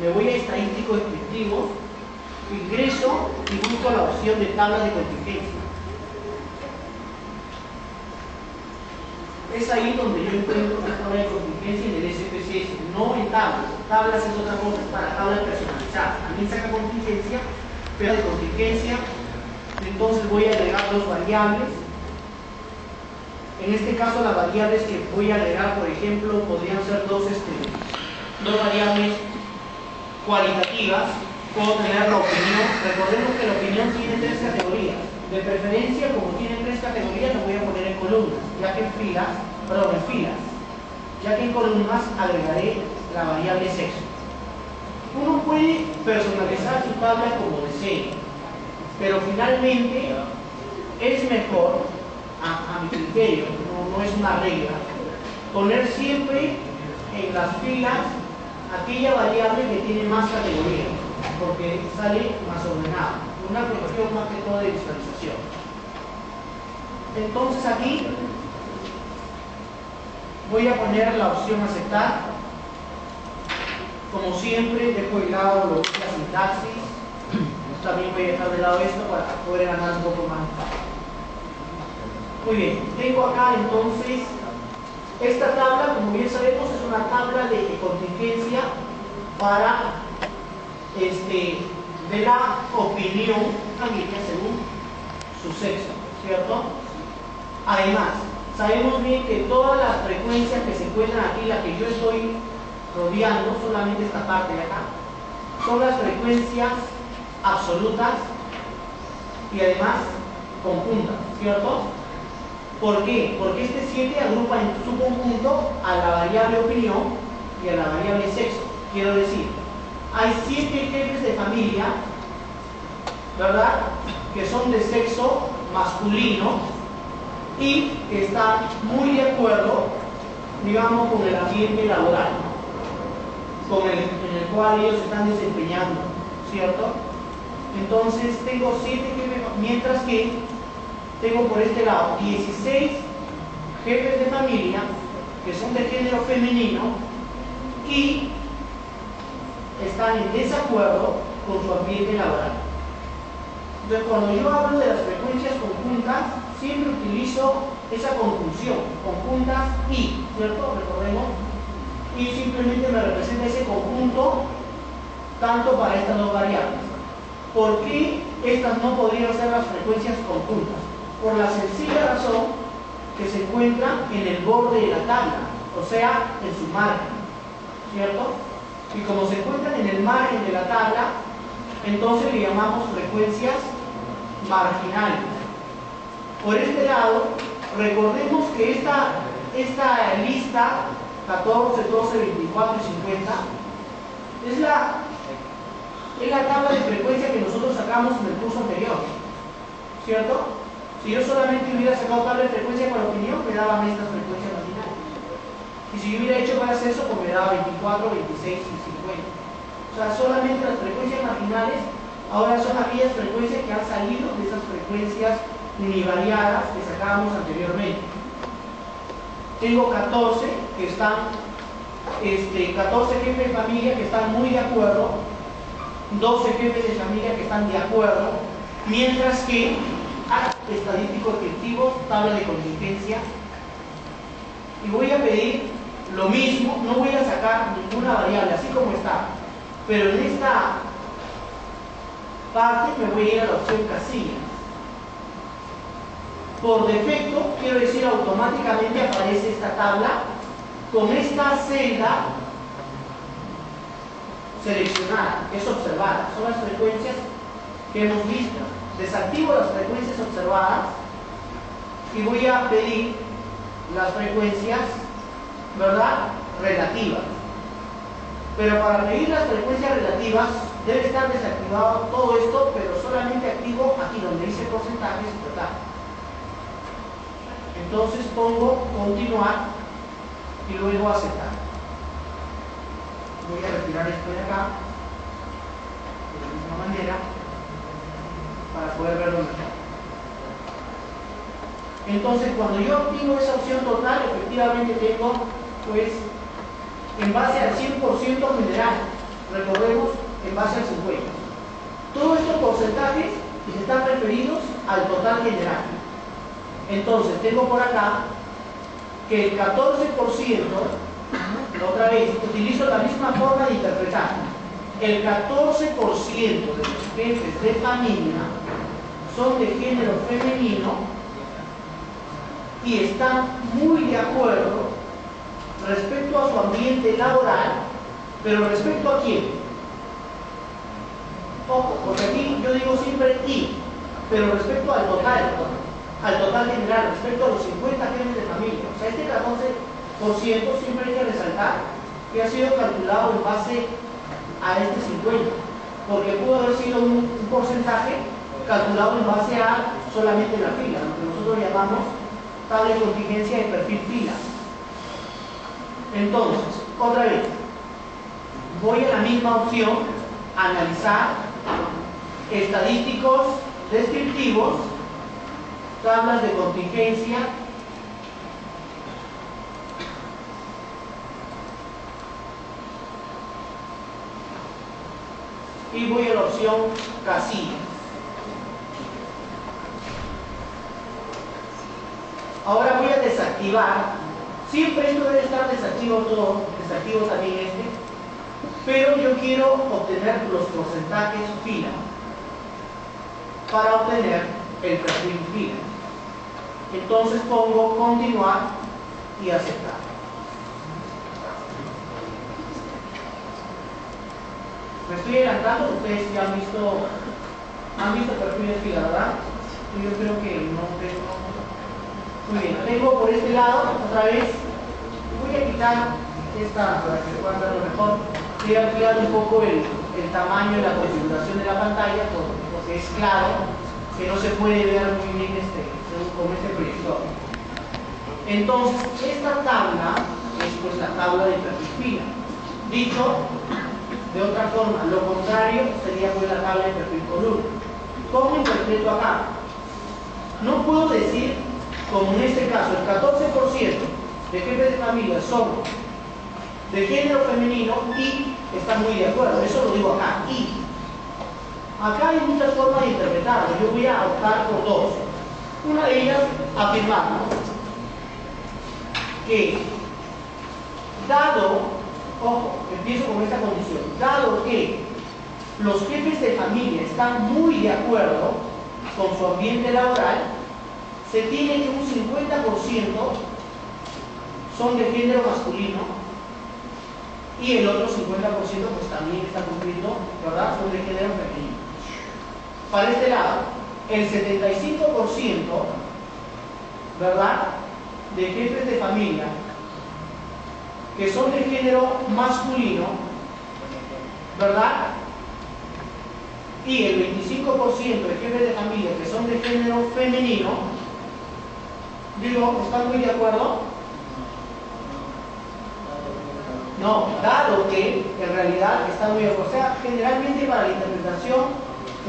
me voy a estadístico descriptivo, ingreso y busco la opción de tabla de contingencia. Es ahí donde yo encuentro una tabla de contingencia en el SPSS, no en tablas. Tablas es otra cosa, es para tablas personalizadas. También saca contingencia, pero de contingencia. Entonces voy a agregar dos variables. En este caso las variables que voy a agregar, por ejemplo, podrían ser dos variables cualitativas. Puedo tener la opinión. Recordemos que la opinión tiene tres categorías. De preferencia, como tiene tres categorías, lo voy a poner en columnas, ya que en filas, ya que en columnas agregaré la variable sexo. Uno puede personalizar su tabla como desee, pero finalmente es mejor, a mi criterio, no es una regla, poner siempre en las filas aquella variable que tiene más categorías, porque sale más ordenado. Una cuestión más que todo de visualización. Entonces aquí voy a poner la opción aceptar. Como siempre, dejo de lado lo que es la sintaxis. También voy a dejar de lado esto para poder ganar un poco más. Muy bien, tengo acá entonces esta tabla, como bien sabemos, es una tabla de contingencia para de la opinión familiar según su sexo, ¿cierto? Además, sabemos bien que todas las frecuencias que se encuentran aquí, la que yo estoy rodeando, solamente esta parte de acá, son las frecuencias absolutas y además conjuntas, ¿cierto? ¿Por qué? Porque este 7 agrupa en su conjunto a la variable opinión y a la variable sexo. Quiero decir, hay 7 jefes de familia, ¿verdad?, que son de sexo masculino y que están muy de acuerdo, digamos, con el ambiente laboral en el cual ellos se están desempeñando, ¿cierto? Entonces tengo 7 jefes, mientras que tengo por este lado 16 jefes de familia que son de género femenino y están en desacuerdo con su ambiente laboral. Entonces, cuando yo hablo de las frecuencias conjuntas, siempre utilizo esa conjunción, conjuntas y, ¿cierto? Recordemos, y simplemente me representa ese conjunto tanto para estas dos variables. ¿Por qué estas no podrían ser las frecuencias conjuntas? Por la sencilla razón que se encuentran en el borde de la tabla, o sea, en su margen, ¿cierto? Y como se encuentran en el margen de la tabla, entonces le llamamos frecuencias marginales. Por este lado, recordemos que esta lista 14, 12, 24 y 50 es la tabla de frecuencia que nosotros sacamos en el curso anterior, ¿cierto? Si yo solamente hubiera sacado tabla de frecuencia con opinión, me daban estas frecuencias marginales. Y si yo hubiera hecho más eso, pues me daba 24, 26 y 50. O sea, solamente las frecuencias marginales ahora son aquellas frecuencias que han salido de esas frecuencias univariadas que sacábamos anteriormente. Tengo 14 que están, 14 jefes de familia que están muy de acuerdo, 12 jefes de familia que están de acuerdo, mientras que estadísticos objetivos, tabla de contingencia, y voy a pedir lo mismo, no voy a sacar ninguna variable así como está, pero en esta parte me voy a ir a la opción casillas. Por defecto, quiero decir, automáticamente aparece esta tabla con esta celda seleccionada, que es observada, son las frecuencias que hemos visto. Desactivo las frecuencias observadas y voy a pedir las frecuencias, ¿verdad?, relativas. Pero para pedir las frecuencias relativas debe estar desactivado todo esto, pero solamente activo aquí donde dice porcentajes y total. Entonces pongo continuar y luego aceptar. Voy a retirar esto de acá de la misma manera para poder verlo mejor. Entonces, cuando yo obtengo esa opción total, efectivamente tengo, pues, en base al 100% general, recordemos, en base al 50. Todos estos porcentajes están referidos al total general. Entonces, tengo por acá que el 14%, otra vez, utilizo la misma forma de interpretar. El 14% de los jefes de familia son de género femenino y están muy de acuerdo respecto a su ambiente laboral, pero ¿respecto a quién? Ojo, porque aquí yo digo siempre y, pero respecto al total general, respecto a los 50 jefes de familia. O sea, este 14% siempre hay que resaltar que ha sido calculado en base a este 50, porque pudo haber sido un porcentaje calculado en base a solamente la fila, lo que nosotros llamamos tabla de contingencia de perfil fila. Entonces, otra vez, voy a la misma opción, analizar, estadísticos descriptivos, tablas de contingencia, y voy a la opción casillas. Ahora voy a desactivar, siempre esto debe estar desactivo todo, desactivo también este, pero yo quiero obtener los porcentajes fila para obtener el perfil fila. Entonces pongo continuar y aceptar. Me estoy adelantando, ustedes ya han visto perfiles fila, ¿verdad? Yo creo que no tengo. Muy bien, tengo por este lado, otra vez, voy a quitar esta para que se puedan ver lo mejor. Voy a ampliar un poco el tamaño y la configuración de la pantalla, porque es claro que no se puede ver muy bien con este proyector. Entonces, esta tabla es pues la tabla de perfil fila. Dicho de otra forma, lo contrario sería pues la tabla de perfil columna. ¿Cómo interpreto acá? No puedo decir, como en este caso, el 14% de jefes de familia son de género femenino y están muy de acuerdo. Eso lo digo acá, y. Acá hay muchas formas de interpretarlo. Yo voy a optar por dos. Una de ellas, afirmar que, dado, ojo, empiezo con esta condición, dado que los jefes de familia están muy de acuerdo con su ambiente laboral, se tiene que un 50% son de género masculino y el otro 50% pues también está cumpliendo, ¿verdad? Son de género femenino. Para este lado, el 75%, ¿verdad?, de jefes de familia que son de género masculino, ¿verdad?, y el 25% de jefes de familia que son de género femenino, digo, ¿están muy de acuerdo? No, dado que en realidad están muy de acuerdo. O sea, generalmente para la interpretación,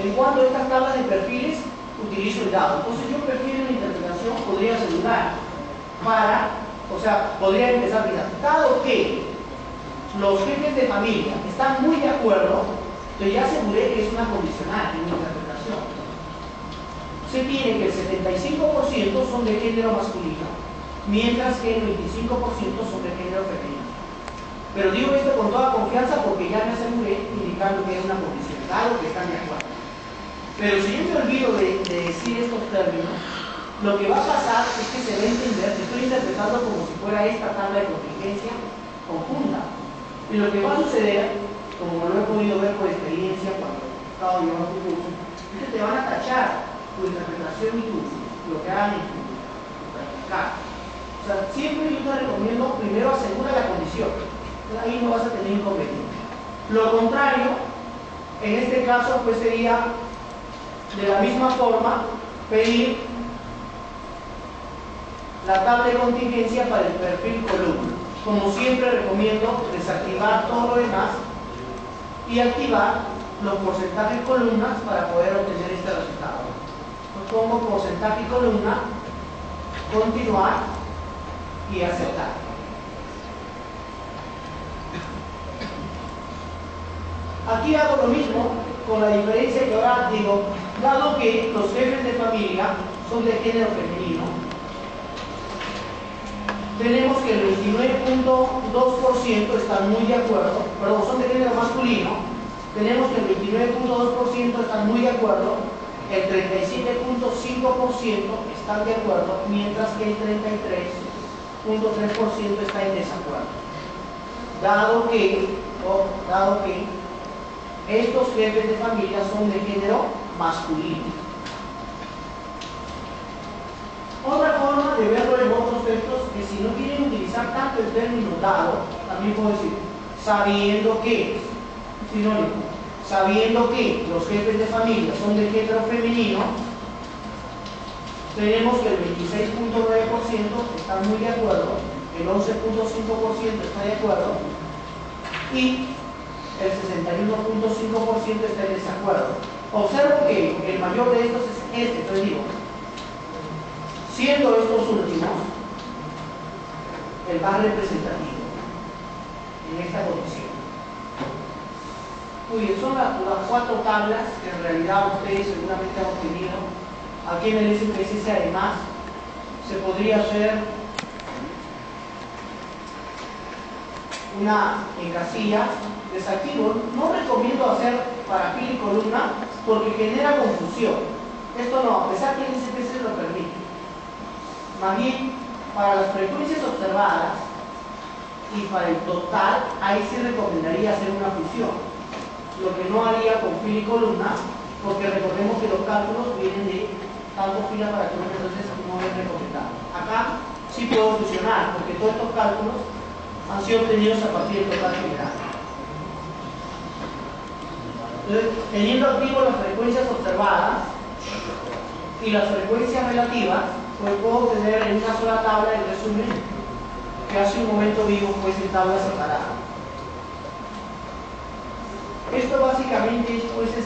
en cuanto a estas tablas de perfiles, utilizo el dado. Entonces yo prefiero la interpretación, podría asegurar podría empezar a dado que los jefes de familia están muy de acuerdo, yo ya aseguré que es una condicional en mi interpretación. Se tiene que el 75% son de género masculino, mientras que el 25% son de género femenino. Pero digo esto con toda confianza porque ya me aseguré indicando que es una condición, dado que están de acuerdo. Pero si yo me olvido de decir estos términos, lo que va a pasar es que se va a entender que estoy interpretando como si fuera esta tabla de contingencia conjunta. Y lo que va a suceder, como lo he podido ver por experiencia cuando he estado llevando tu curso, es que te van a tachar tu interpretación y lo que hagan en tu practicar. O sea, siempre yo te recomiendo primero asegura la condición. Ahí no vas a tener inconveniente. Lo contrario, en este caso, pues sería de la misma forma pedir la tabla de contingencia para el perfil columna. Como siempre recomiendo desactivar todo lo demás y activar los porcentajes columnas para poder obtener este resultado. Entonces pongo porcentaje columna, continuar y aceptar. Aquí hago lo mismo, con la diferencia que ahora digo, dado que los jefes de familia son de género femenino, tenemos que el 29.2% están muy de acuerdo, perdón, son de género masculino, tenemos que el 29.2% están muy de acuerdo, el 37.5% están de acuerdo, mientras que el 33.3% está en desacuerdo. Dado que estos jefes de familia son de género masculino. Otra forma de verlo en otros textos es si no quieren utilizar tanto el término dado, también puedo decir sabiendo que, sinónimo, sabiendo que los jefes de familia son de género femenino, tenemos que el 26.9% está muy de acuerdo, el 11.5% está de acuerdo y el 61.5% está en desacuerdo. Observo que el mayor de estos es este, entonces digo, siendo estos últimos el más representativo en esta condición. Muy bien, son las 4 tablas que en realidad ustedes seguramente han obtenido. Aquí en el SPSS además se podría hacer una en casillas. Desactivo, no recomiendo hacer para fila y columna porque genera confusión. Esto no, a pesar que el SPSS lo permite. Más bien, para las frecuencias observadas y para el total, ahí sí recomendaría hacer una fusión. Lo que no haría con fila y columna, porque recordemos que los cálculos vienen de tanto fila para columna, entonces no es recomendable. Acá sí puedo fusionar, porque todos estos cálculos han sido obtenidos a partir del total general. Entonces, teniendo activo las frecuencias observadas y las frecuencias relativas, pues puedo tener en una sola tabla el resumen que hace un momento vimos pues en tabla separada. Esto básicamente es pues se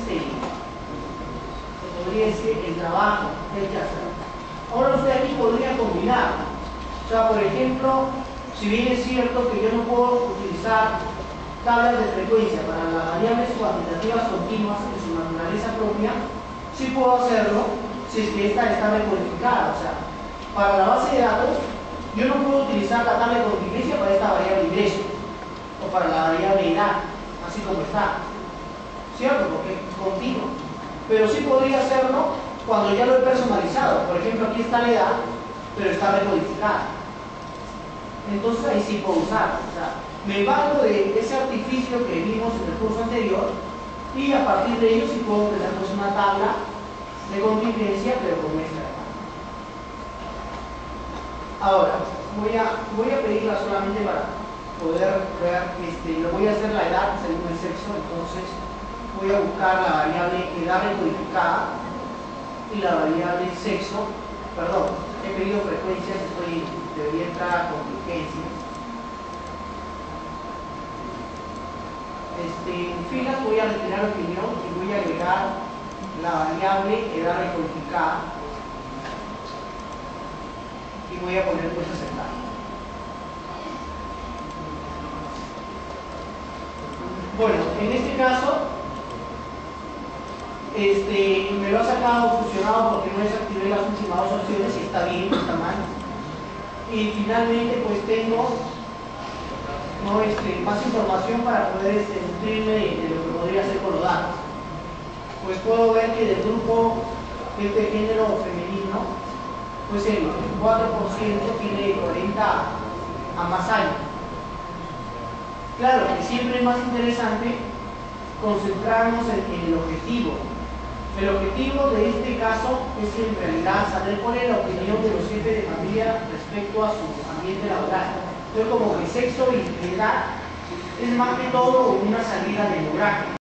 podría decir el trabajo que hay que hacer. Ahora usted aquí podría combinar. O sea, por ejemplo, si bien es cierto que yo no puedo utilizar tablas de frecuencia para las variables cuantitativas continuas en su naturaleza propia, sí puedo hacerlo si es que esta está recodificada. O sea, para la base de datos, yo no puedo utilizar la tabla de contingencia para esta variable ingreso o para la variable edad, así como está, ¿cierto? Porque es continuo. Pero sí podría hacerlo cuando ya lo he personalizado. Por ejemplo, aquí está la edad, pero está recodificada. Entonces ahí sí puedo usar. O sea, me valgo de ese artificio que vimos en el curso anterior y a partir de ello sí puedo tener pues, una tabla de contingencia, pero con esta. Ahora, voy a pedirla solamente para poder ver, lo voy a hacer la edad según el sexo, entonces voy a buscar la variable edad recodificada y la variable sexo, perdón, he pedido frecuencias, debería entrar a contingencias. En filas voy a retirar opinión y voy a agregar la variable edad recodificada y voy a poner pues aceptar. Bueno, en este caso me lo ha sacado fusionado porque no desactivé las últimas 2 opciones y está bien, está mal. Y finalmente pues tengo más información para poder nutrirme de lo que podría hacer con los datos. Pues puedo ver que del grupo de género femenino, pues el 4% tiene 40 a más años. Claro que siempre es más interesante concentrarnos en el objetivo. El objetivo de este caso es en realidad saber cuál es la opinión de los jefes de familia respecto a su ambiente laboral. Entonces, como que sexo y edad es más que todo una salida demográfica.